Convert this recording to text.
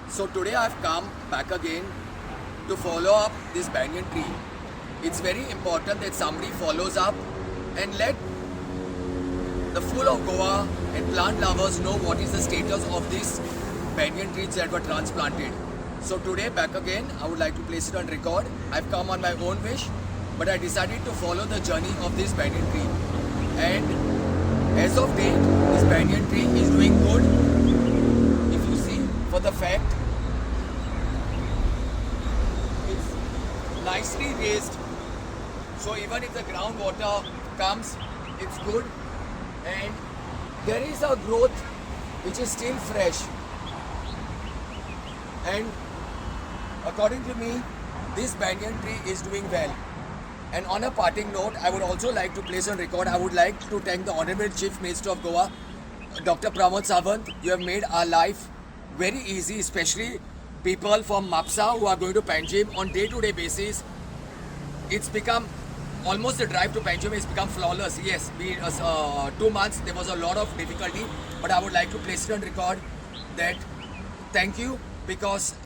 So today I've come back again to follow up this banyan tree. It's very important that somebody follows up and let the full of Goa and plant lovers know what is the status of these banyan trees that were transplanted. So today back again, I would like to place it on record. I've come on my own wish, but I decided to follow the journey of this banyan tree. And as of date, this banyan tree is doing good. If you see, for the fact, it's nicely raised. So even if the groundwater comes, it's good. And there is a growth which is still fresh. And according to me, this banyan tree is doing well. And on a parting note, I would also like to place on record, I would like to thank the Honorable Chief Minister of Goa, Dr. Pramod Sawant. You have made our life very easy, especially people from Mapsa who are going to Panjim on day-to-day basis. It's become almost the drive to Panjim has become flawless. Yes, 2 months there was a lot of difficulty, but I would like to place it on record that thank you, because